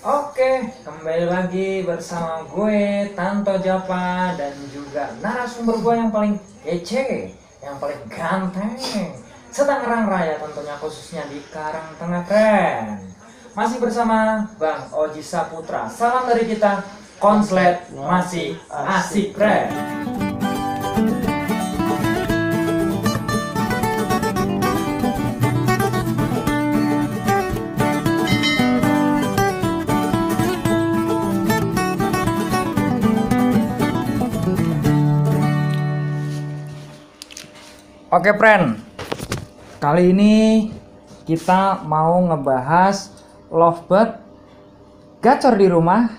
Oke, kembali lagi bersama gue, Tanto Japa, dan juga narasumber gue yang paling kece, yang paling ganteng, setangerang raya tentunya, khususnya di Karang Tengah Keren. Masih bersama Bang Oji Saputra. Salam dari kita, Konslet masih asik keren. Oke, friend. Kali ini kita mau ngebahas lovebird gacor di rumah,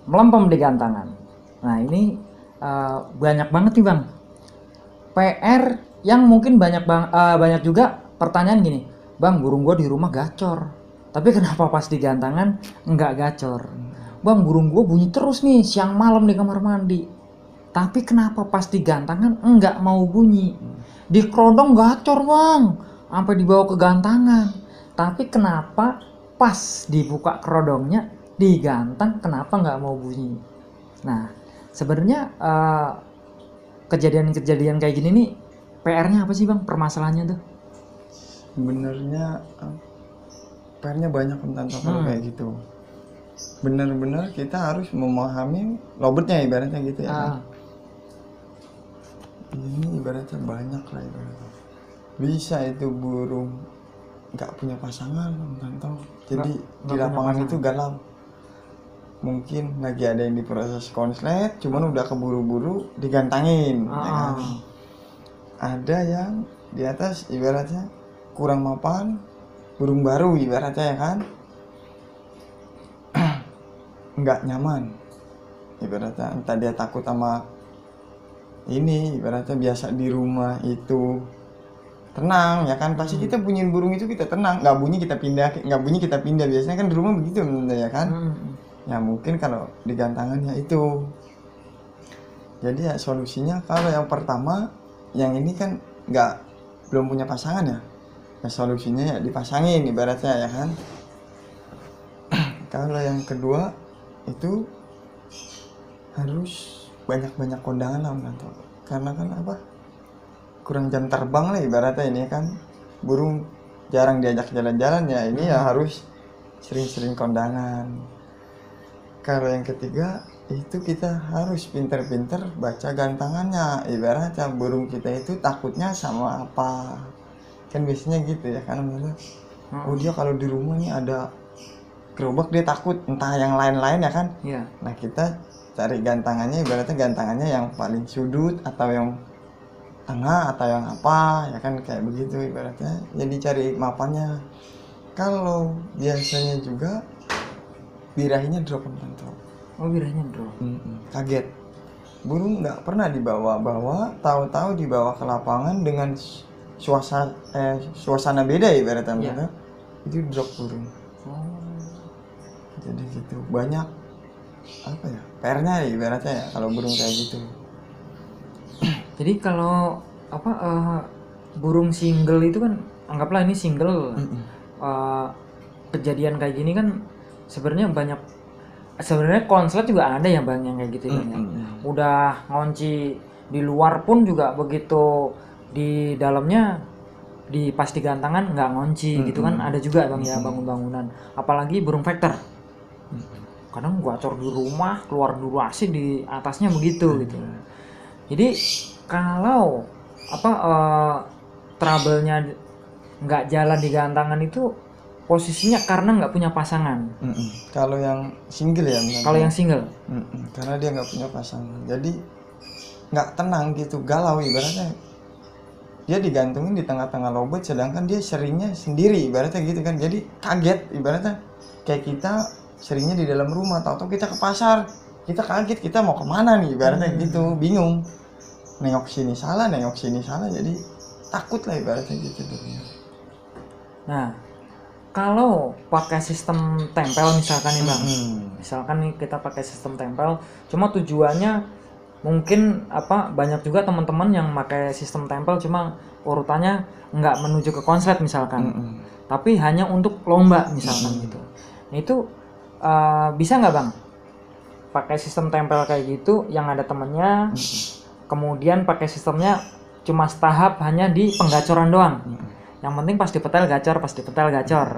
melempem di gantangan. Nah, ini banyak banget nih, Bang. PR yang mungkin banyak juga pertanyaan gini. Bang, burung gua di rumah gacor. Tapi kenapa pas di gantangan nggak gacor? Bang, burung gua bunyi terus nih siang malam di kamar mandi. Tapi kenapa pas di gantangan enggak mau bunyi? Di kerodong gacor, Bang, sampai dibawa ke gantangan. Tapi kenapa pas dibuka kerodongnya digantang kenapa nggak mau bunyi? Nah, sebenarnya kejadian-kejadian kayak gini nih PR-nya apa sih, Bang? Permasalahannya tuh? Sebenarnya PR-nya banyak tentang kalau kayak gitu. Benar-benar kita harus memahami lovebird-nya ibaratnya gitu ya kan. Ini ibaratnya banyak lah ibaratnya. Bisa itu burung nggak punya pasangan, Tanto. Jadi di lapangan itu galau. Mungkin lagi ada yang diproses konslet, cuman udah keburu-buru digantangin, ya kan. Ada yang di atas ibaratnya kurang mapan, burung baru ibaratnya ya kan, nggak nyaman ibaratnya, entah dia takut sama ini ibaratnya biasa di rumah itu tenang ya kan, pasti kita bunyiin burung itu kita tenang, nggak bunyi kita pindah, biasanya kan di rumah begitu ya kan. Ya mungkin kalau di gantangannya itu, jadi ya solusinya kalau yang pertama yang ini kan belum punya pasangan ya, solusinya ya dipasangin ibaratnya ya kan. Kalau yang kedua itu harus banyak-banyak kondangan lah Tanto. Karena kan apa, kurang jam terbang lah ibaratnya ini kan, burung jarang diajak jalan-jalan ya, ini ya harus sering-sering kondangan. Kalau yang ketiga itu kita harus pinter-pinter baca gantangannya, ibaratnya burung kita itu takutnya sama apa. Kan biasanya gitu ya kan, oh dia kalau di rumah nih ada gerobak dia takut, entah yang lain-lain ya kan. Nah kita cari gantangannya, ibaratnya gantangannya yang paling sudut atau yang tengah atau yang apa ya kan, kayak begitu ibaratnya. Jadi cari mapannya. Kalau biasanya juga birahinya drop Tanto. Oh, birahinya drop. Kaget, burung nggak pernah dibawa-bawa, tahu-tahu dibawa ke lapangan dengan suasana beda ibaratnya, itu drop burung. Jadi gitu, banyak apa ya PR-nya ibaratnya ya kalau burung kayak gitu. Jadi kalau burung single itu kan, anggaplah ini single, kejadian kayak gini kan sebenarnya banyak. Sebenarnya konslet juga ada ya, Bang, yang kayak gitu kan ya. Udah ngunci di luar pun juga begitu di dalamnya pas di gantangan nggak ngunci gitu kan, ada juga, Bang, ya, bangun-bangunan. Apalagi burung vector. Kadang gacor di rumah, keluar durasi di atasnya begitu gitu. Jadi kalau trouble-nya nggak jalan di gantangan itu posisinya karena nggak punya pasangan. Kalau yang single ya. Kalau yang single, karena dia nggak punya pasangan, jadi nggak tenang gitu, galau ibaratnya. Dia digantungin di tengah-tengah lovebird, sedangkan dia seringnya sendiri ibaratnya gitu kan. Jadi kaget ibaratnya, kayak kita seringnya di dalam rumah, tahu-tahu kita ke pasar, kita kaget, kita mau kemana nih ibaratnya gitu, bingung, nengok sini salah, jadi takut lah ibaratnya gitu. Nah, kalau pakai sistem tempel misalkan nih, Bang, misalkan nih kita pakai sistem tempel, cuma tujuannya mungkin banyak juga teman-teman yang pakai sistem tempel cuma urutannya nggak menuju ke konslet misalkan, tapi hanya untuk lomba misalkan gitu. Nah, itu bisa nggak bang pakai sistem tempel kayak gitu yang ada temennya, kemudian pakai sistemnya cuma setahap hanya di penggacoran doang. Yang penting pas dipetel gacor, pas dipetel gacor.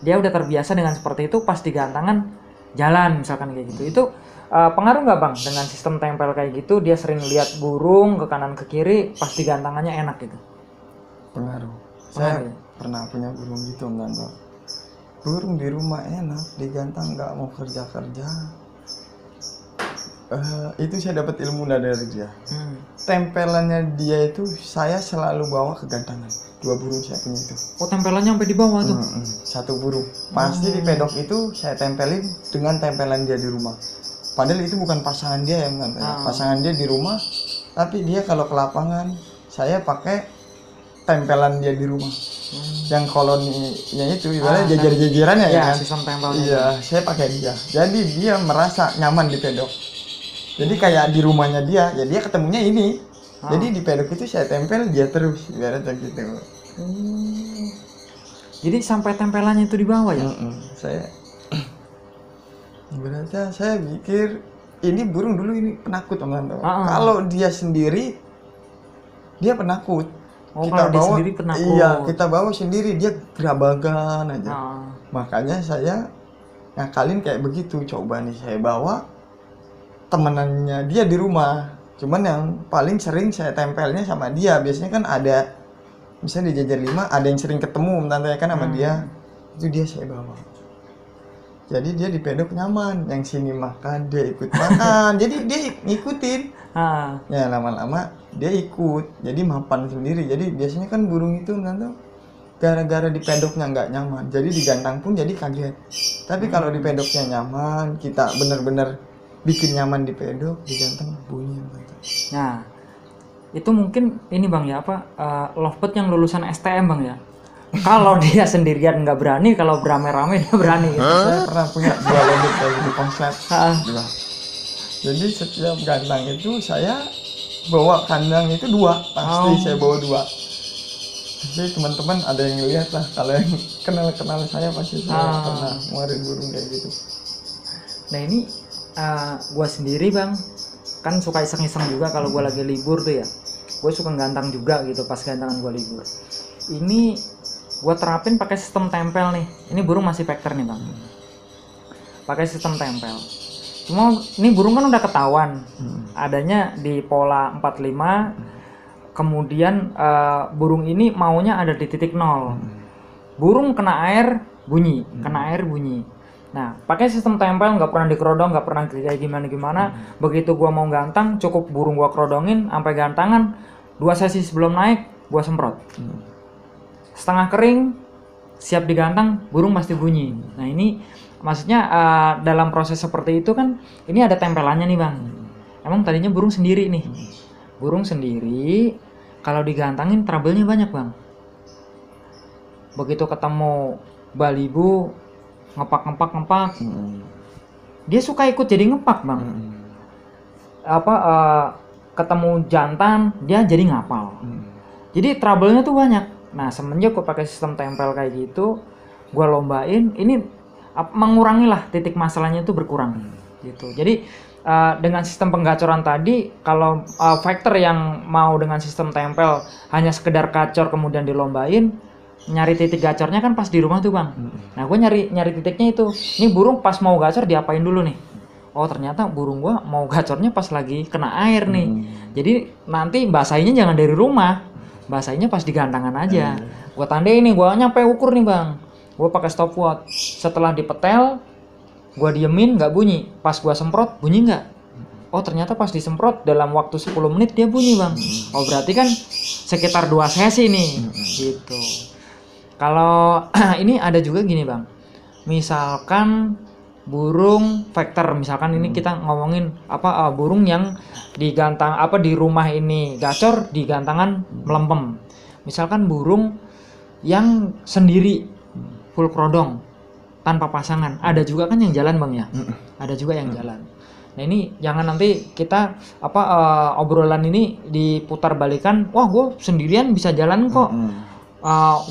Dia udah terbiasa dengan seperti itu, pas digantangan jalan misalkan kayak gitu. Itu pengaruh nggak bang dengan sistem tempel kayak gitu? Dia sering lihat burung ke kanan ke kiri, pas digantangannya enak gitu. Pengaruh. Saya pernah punya burung gitu menggantang. Burung di rumah enak, digantang nggak mau kerja. Itu saya dapat ilmu dari dia. Tempelannya dia itu saya selalu bawa ke gantangan. 2 burung saya punya itu. Oh tempelannya sampai di bawah tuh? 1 burung. Pasti di pedok itu saya tempelin dengan tempelan dia di rumah. Padahal itu bukan pasangan dia yang nganter. Pasangan dia di rumah, tapi dia kalau ke lapangan saya pakai tempelan dia di rumah. Yang koloninya itu ibaratnya jajar-jajarannya ya kan. Sistem tempelnya. Iya, saya pakai dia. Jadi dia merasa nyaman di pedok. Jadi kayak di rumahnya dia, ya dia ketemunya ini. Jadi di pedok itu saya tempel dia terus, ibaratnya gitu. Jadi sampai tempelannya itu di bawah ya? Saya ibaratnya saya pikir ini burung dulu ini penakut teman-teman. Kalau dia sendiri dia penakut. Kita bawa sendiri penakut. Iya, kita bawa sendiri dia gerabagan aja. Makanya saya ngakalin kayak begitu. Coba nih saya bawa temenannya dia di rumah, cuman yang paling sering saya tempelnya sama dia. Biasanya kan ada misalnya di jajar 5 ada yang sering ketemu tante kan sama dia, itu dia saya bawa. Jadi dia di pedok nyaman, yang sini makan dia ikut makan. Jadi dia ngikutin. Ya lama-lama dia ikut, jadi mapan sendiri. Jadi biasanya kan burung itu tante gara-gara di pedoknya nggak nyaman, jadi digantang pun jadi kaget. Tapi kalau di pedoknya nyaman, kita bener-bener bikin nyaman di pedok, diganteng bunyi. Nah, itu mungkin ini bang ya apa lovebird yang lulusan STM bang ya. Kalau dia sendirian nggak berani, kalau beramai-ramai dia berani. Gitu. Saya pernah punya 2 lovebird kayak gitu konslet. Jadi setiap gantang itu saya bawa kandang itu 2, pasti saya bawa 2. Jadi teman-teman ada yang lihat lah, kalau yang kenal saya pasti saya pernah ngeluarin burung kayak gitu. Nah ini gue sendiri bang kan suka iseng-iseng juga kalau gue lagi libur tuh ya, gue suka gantang juga gitu pas gantangan gue libur. Ini gue terapin pakai sistem tempel nih. Ini burung masih packer nih bang, pakai sistem tempel. Cuma ini burung kan udah ketahuan adanya di pola 45. Kemudian burung ini maunya ada di titik 0. Burung kena air bunyi, kena air bunyi. Nah, pakai sistem tempel, nggak pernah dikerodong, nggak pernah kayak gimana. Begitu gua mau gantang, cukup burung gua kerodongin sampai gantangan. 2 sesi sebelum naik, gua semprot. Setengah kering, siap digantang, burung pasti bunyi. Nah ini maksudnya dalam proses seperti itu kan, ini ada tempelannya nih bang. Emang tadinya burung sendiri nih. Burung sendiri, kalau digantangin trouble-nya banyak bang. Begitu ketemu balibu, ngepak, dia suka ikut jadi ngepak bang. Ketemu jantan dia jadi ngapal. Jadi trouble-nya tuh banyak. Nah semenjak gue pakai sistem tempel kayak gitu, gue lombain, ini mengurangi lah titik masalahnya itu berkurang gitu. Jadi dengan sistem penggacoran tadi, kalau factor yang mau dengan sistem tempel hanya sekedar gacor kemudian dilombain, nyari titik gacornya kan pas di rumah tuh bang. Nah gue nyari titiknya itu. Ini burung pas mau gacor diapain dulu nih? Oh ternyata burung gue mau gacornya pas lagi kena air nih. Jadi nanti basahinnya jangan dari rumah, basahinnya pas di gantangan aja. Gue tandain nih, gue nyampe ukur nih bang. Gue pakai stopwatch. Setelah dipetel, gue diemin nggak bunyi. Pas gue semprot bunyi nggak? Oh ternyata pas disemprot dalam waktu 10 menit dia bunyi bang. Oh berarti kan sekitar 2 sesi nih gitu. Kalau ini ada juga gini bang, misalkan burung vector, misalkan ini kita ngomongin burung yang digantang di rumah ini gacor, di gantangan melempem. Misalkan burung yang sendiri full kerodong tanpa pasangan, ada juga kan yang jalan bang ya, ada juga yang jalan. Nah ini jangan nanti kita obrolan ini diputar balikan, wah gue sendirian bisa jalan kok.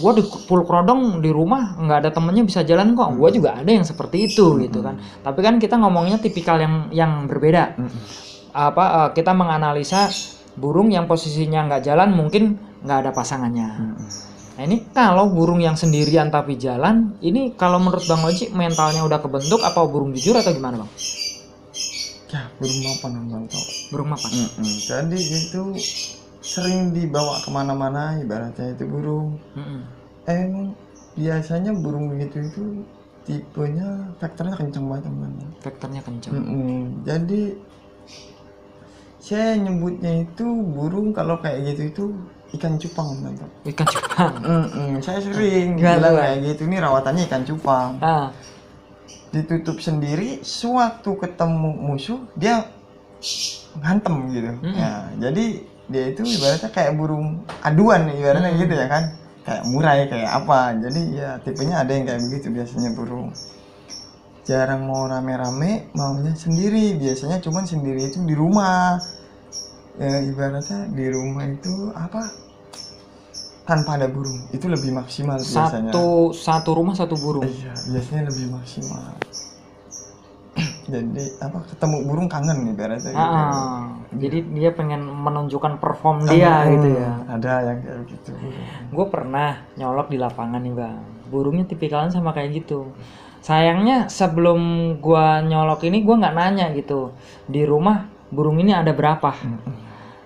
gue di full kerodong di rumah nggak ada temennya bisa jalan kok. Gue juga ada yang seperti itu gitu kan. Tapi kan kita ngomongnya tipikal yang berbeda. Kita menganalisa burung yang posisinya nggak jalan mungkin nggak ada pasangannya. Nah ini kalau burung yang sendirian tapi jalan, ini kalau menurut Bang Oji mentalnya udah kebentuk apa burung jujur atau gimana Bang? Ya burung mapan Bang Tok. Burung mapan. Jadi itu sering dibawa kemana-mana ibaratnya itu burung. Emang biasanya burung begitu itu tipenya vektornya kencang banget teman-teman. Vektornya kencang. Jadi saya nyebutnya itu burung kalau kayak gitu itu ikan cupang teman-teman. Ikan cupang. Saya sering bilang kayak gitu, ini rawatannya ikan cupang. Ditutup sendiri, sewaktu ketemu musuh dia ngantem gitu. Ya, jadi dia itu ibaratnya kayak burung aduan ibaratnya gitu ya kan, kayak murai kayak apa. Jadi ya tipenya ada yang kayak begitu biasanya burung. Jarang mau rame-rame, maunya sendiri. Biasanya cuman sendiri itu di rumah. Ya ibaratnya di rumah itu apa? Tanpa ada burung itu lebih maksimal biasanya. Satu rumah satu burung. Iya, biasanya lebih maksimal. Jadi apa? Ketemu burung kangen nih ibaratnya. Jadi dia pengen menunjukkan perform dia gitu ya. Ada yang kayak gitu. Gue pernah nyolok di lapangan nih Bang. Burungnya tipikalnya sama kayak gitu. Sayangnya sebelum gua nyolok ini gua nggak nanya gitu di rumah burung ini ada berapa.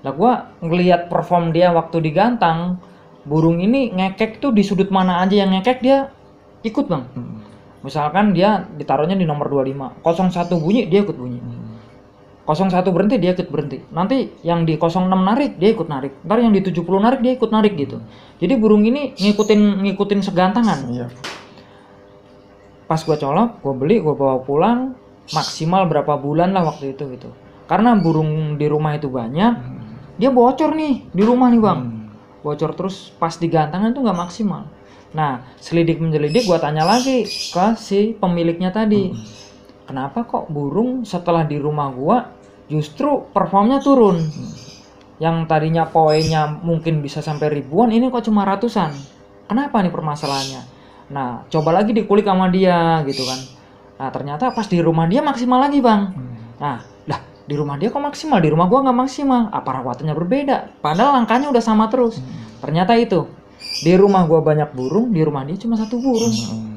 Lah gua ngelihat perform dia waktu digantang, burung ini ngekek tuh di sudut mana aja yang ngekek dia ikut Bang. Misalkan dia ditaruhnya di nomor 25, 01 bunyi dia ikut bunyi. 01 berhenti dia ikut berhenti. Nanti yang di 06 narik dia ikut narik. Ntar yang di 70 narik dia ikut narik gitu. Jadi burung ini ngikutin segantangan. Iya. Pas gue colok, gue beli, gue bawa pulang, maksimal berapa bulan lah waktu itu gitu. Karena burung di rumah itu banyak, dia bocor nih di rumah nih Bang. Bocor terus pas digantangan tuh nggak maksimal. Nah, selidik menjelidik gue tanya lagi ke si pemiliknya tadi. Kenapa kok burung setelah di rumah gue justru performnya turun? Yang tadinya poinnya mungkin bisa sampai ribuan, ini kok cuma ratusan. Kenapa nih permasalahannya? Nah, coba lagi dikulik sama dia gitu kan. Nah, ternyata pas di rumah dia maksimal lagi Bang. Nah, lah di rumah dia kok maksimal, di rumah gua nggak maksimal. Apa rawatannya berbeda? Padahal angkanya udah sama terus. Ternyata itu di rumah gua banyak burung, di rumah dia cuma satu burung.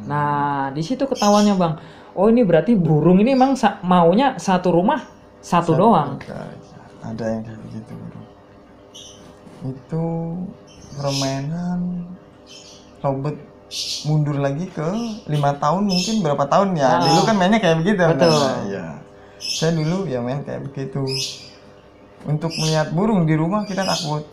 Nah, di situ ketahuannya Bang. Oh ini berarti burung ini emang maunya satu rumah satu doang. Ada yang kayak gitu burung. Itu permainan lobet mundur lagi ke 5 tahun mungkin berapa tahun ya. Dulu kan mainnya kayak begitu. Betul. Nah, ya. Saya dulu ya main kayak begitu. Untuk melihat burung di rumah kita takut.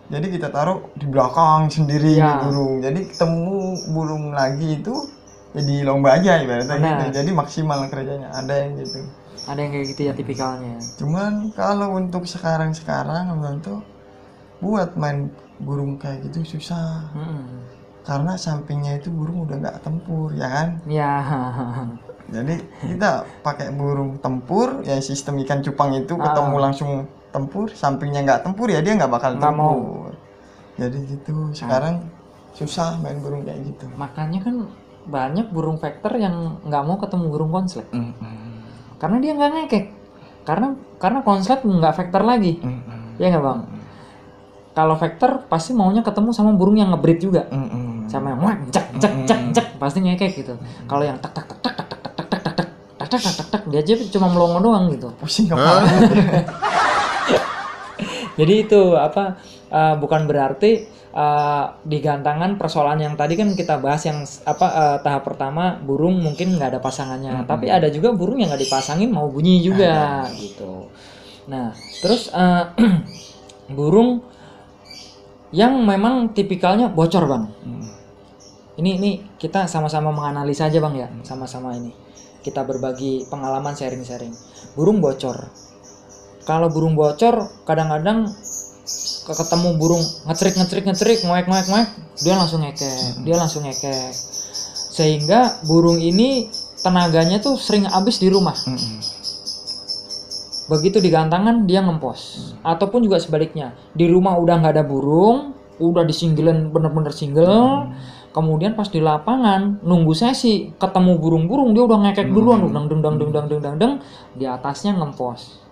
Jadi kita taruh di belakang sendiri burung. Jadi ketemu burung lagi itu jadi lomba aja ibaratnya gitu. Jadi maksimal kerjanya. Ada yang gitu. Ada yang kayak gitu ya tipikalnya. Cuman kalau untuk sekarang tuh buat main burung kayak gitu susah. Karena sampingnya itu burung udah nggak tempur ya kan? Iya. Jadi kita pakai burung tempur, ya sistem ikan cupang itu ketemu langsung tempur, sampingnya nggak tempur ya dia nggak bakal tempur. Jadi gitu. Sekarang susah main burung kayak gitu. Makanya kan banyak burung vektor yang nggak mau ketemu burung konslet. Karena dia nggak ngekek. Karena konslet nggak vektor lagi. Ya nggak Bang? Kalau vektor pasti maunya ketemu sama burung yang ngebreed juga. Sama yang cek pasti ngekek gitu. Kalau yang tak dia aja cuma melongo doang gitu. Pusing kepala. Jadi itu bukan berarti di gantangan persoalan yang tadi kan kita bahas yang tahap pertama burung mungkin nggak ada pasangannya, tapi ada juga burung yang nggak dipasangin mau bunyi juga gitu. Nah terus burung yang memang tipikalnya bocor Bang. Ini kita sama-sama menganalisa aja Bang ya, sama-sama ini kita berbagi pengalaman sharing-sharing. Burung bocor. Kalau burung bocor kadang-kadang ketemu burung ngecerik, ngoek, dia langsung ngekek. Sehingga burung ini tenaganya tuh sering habis di rumah. Begitu digantangan dia ngempos. Ataupun juga sebaliknya, di rumah udah nggak ada burung, udah disinggilin bener-bener single. Kemudian pas di lapangan nunggu sesi ketemu burung-burung dia udah ngekek duluan, deng deng deng deng deng deng deng deng, di atasnya ngempos.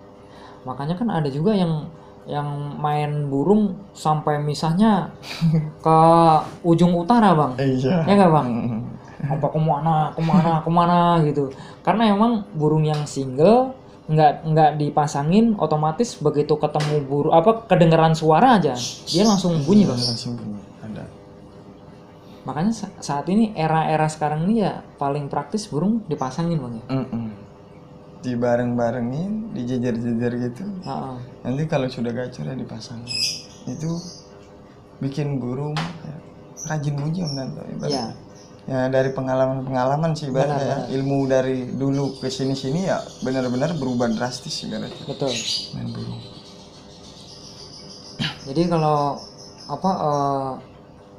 Makanya kan ada juga yang main burung sampai misahnya ke ujung utara bang, Iya. ya nggak bang? Apa kemana gitu. Karena emang burung yang single nggak dipasangin, otomatis begitu ketemu burung kedengeran suara aja dia langsung bunyi bang. Langsung bunyi. Ada. Makanya saat ini era sekarang ini ya paling praktis burung dipasangin bang ya. Dibareng-barengin, dijejer-jejer gitu. Heeh. Nanti kalau sudah gacor ya dipasangin. Itu bikin burung ya, rajin bunyi om Danto ibaratnya. Iya. Ya dari pengalaman sih ibaratnya ya. Ilmu dari dulu ke sini ya benar-benar berubah drastis ibaratnya. Betul. Main burung. Jadi kalau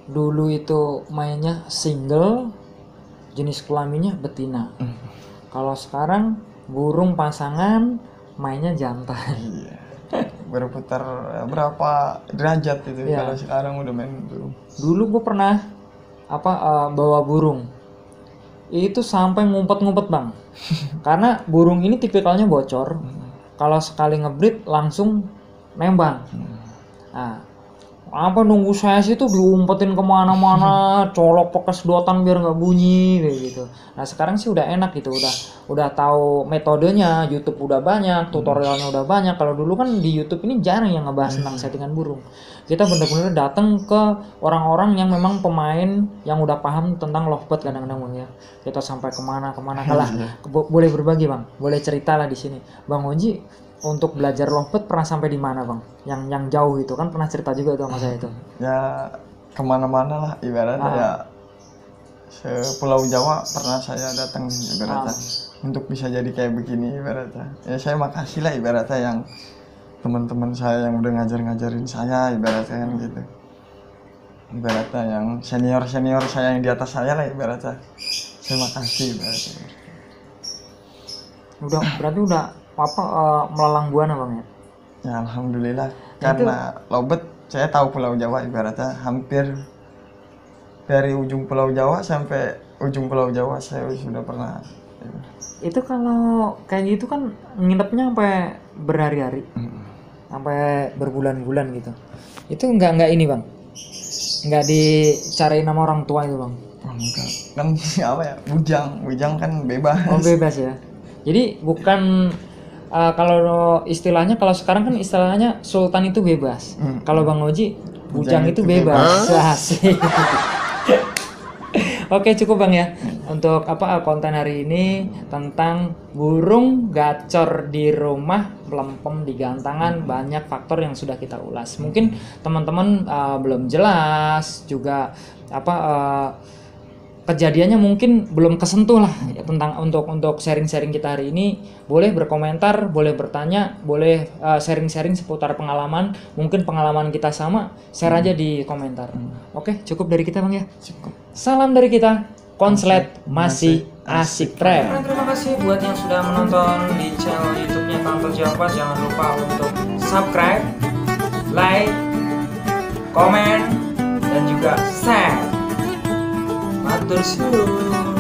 dulu itu mainnya single, jenis kelaminnya betina. Kalau sekarang burung pasangan mainnya jantan. Iya. Berputar berapa derajat itu Iya. kalau sekarang udah main burung. Dulu gue pernah bawa burung. Itu sampai ngumpet-ngumpet bang. Karena burung ini tipikalnya bocor. Kalau sekali ngebreed langsung nembang. Nah, nunggu sesi tuh diumpetin kemana-mana, colok pakai sedotan biar nggak bunyi kayak gitu. Nah sekarang sih udah enak gitu, udah tahu metodenya, YouTube udah banyak, tutorialnya udah banyak. Kalau dulu kan di YouTube ini jarang yang ngebahas tentang settingan burung. Kita bener-bener datang ke orang-orang yang memang pemain yang udah paham tentang lovebird kadang-kadang bang ya. Kita sampai kemana kalah. Boleh berbagi bang, boleh cerita lah di sini. Bang Oji untuk belajar lovebird pernah sampai di mana bang? Yang jauh itu kan pernah cerita juga tuh sama saya itu. Ya kemana-mana lah ibaratnya ya. Sepulau Jawa pernah saya datang ibaratnya untuk bisa jadi kayak begini ibaratnya. Ya saya makasih lah ibaratnya yang teman-teman saya yang udah ngajarin saya ibaratnya kan gitu. Ibaratnya yang senior saya yang di atas saya lah ibaratnya. Saya makasih ibaratnya. Berarti udah melalang buana bang ya? Ya alhamdulillah karena lovebird saya tahu Pulau Jawa ibaratnya hampir dari ujung Pulau Jawa sampai ujung Pulau Jawa saya sudah pernah. Itu kalau kayak gitu kan nginepnya sampai berhari-hari, sampai berbulan-bulan gitu. Itu nggak ini bang, nggak dicariin sama orang tua itu bang? Oh, enggak. Kan apa ya, bujang kan bebas. Oh bebas ya. Jadi bukan kalau istilahnya, kalau sekarang kan istilahnya sultan itu bebas. Kalau Bang Oji bujang itu bebas. Asik. Oke cukup bang ya untuk konten hari ini tentang burung gacor di rumah, melempem di gantangan. Banyak faktor yang sudah kita ulas. Mungkin teman-teman belum jelas juga kejadiannya mungkin belum kesentuh lah ya, tentang untuk sharing-sharing kita hari ini. Boleh berkomentar, boleh bertanya, boleh sharing-sharing seputar pengalaman. Mungkin pengalaman kita sama, share aja di komentar. Oke, cukup dari kita bang ya. Cukup. Salam dari kita, Konslet masih asik tren. Terima kasih buat yang sudah menonton di channel YouTube-nya Tanto Jawa. Jangan lupa untuk subscribe, like, komen, dan juga share. Matur suwun.